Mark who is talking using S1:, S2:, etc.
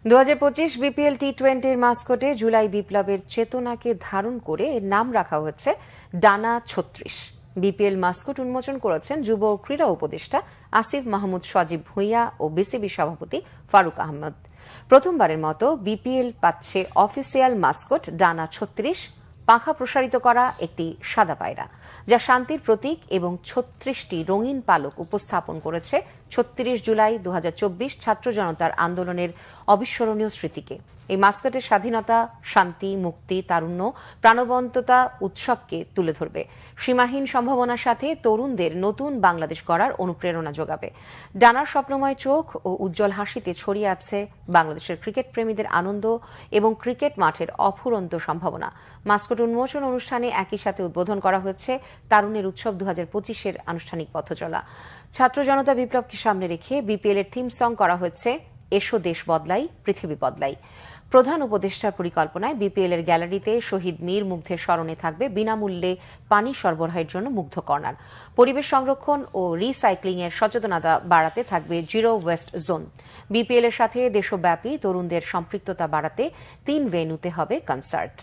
S1: 2025 BPL টি-20 মাস্কটে July বিপ্লবের চেতনাকে ধারণ করে এর নাম রাখা হয়েছে ডানা 36। বিপিএল মাস্কট উন্মোচন করেছেন যুব ক্রীড়া উপদেষ্টা আসিফ মাহমুদ সজীব ভুঁইয়া ও বিসিবি সভাপতি ফারুক আহমদ। প্রথমবারের মতো বিপিএল পাচ্ছে অফিসিয়াল মাস্কট ডানা 36, পাখা প্রসারিত করা একটি সাদা পায়রা, যা শান্তির প্রতীক এবং 36টি রঙিন পালক উপস্থাপন করেছে 36 জুলাই 2024 ছাত্র জনতার আন্দোলনের অবিস্মরণীয় স্মৃতিকে। এই মাস্কটের স্বাধীনতা, শান্তি, মুক্তি, তারুণ্য, প্রাণবন্ততা উৎসবকে তুলে ধরবে। সীমাহীন সম্ভাবনার সাথে তরুণদের নতুন বাংলাদেশ গড়ার অনুপ্রেরণা যোগাবে। ডানার স্বপ্নময় চোখ ও উজ্জ্বল হাসিতে ছড়িয়ে আছে বাংলাদেশের ক্রিকেট প্রেমীদের আনন্দ এবং ক্রিকেট মাঠের অফুরন্ত সম্ভাবনা। মাস্কট উন্মোচন অনুষ্ঠানে একই সাথে উদ্বোধন করা হয়েছে তারুণের উৎসব 2025-এর আনুষ্ঠানিক পথচলা। ছাত্র জনতা বিপ্লবকে সামনে রেখে বিপিএল এর থিম সং করা হয়েছে এসো দেশ বদলাই, পৃথিবী বদলাই। প্রধান উপদেষ্টার পরিকল্পনায় বিপিএল এর গ্যালারিতে শহীদ মীর মুগ্ধের স্মরণে থাকবে বিনামূল্যে পানি সরবরাহের জন্য মুগ্ধ কর্নার। পরিবেশ সংরক্ষণ ও রিসাইক্লিং এর সচেতনতা বাড়াতে থাকবে জিরো ওয়েস্ট জোন। বিপিএল এর সাথে দেশব্যাপী তরুণদের সম্পৃক্ততা বাড়াতে 3 ভেন্যুতে হবে কনসার্ট।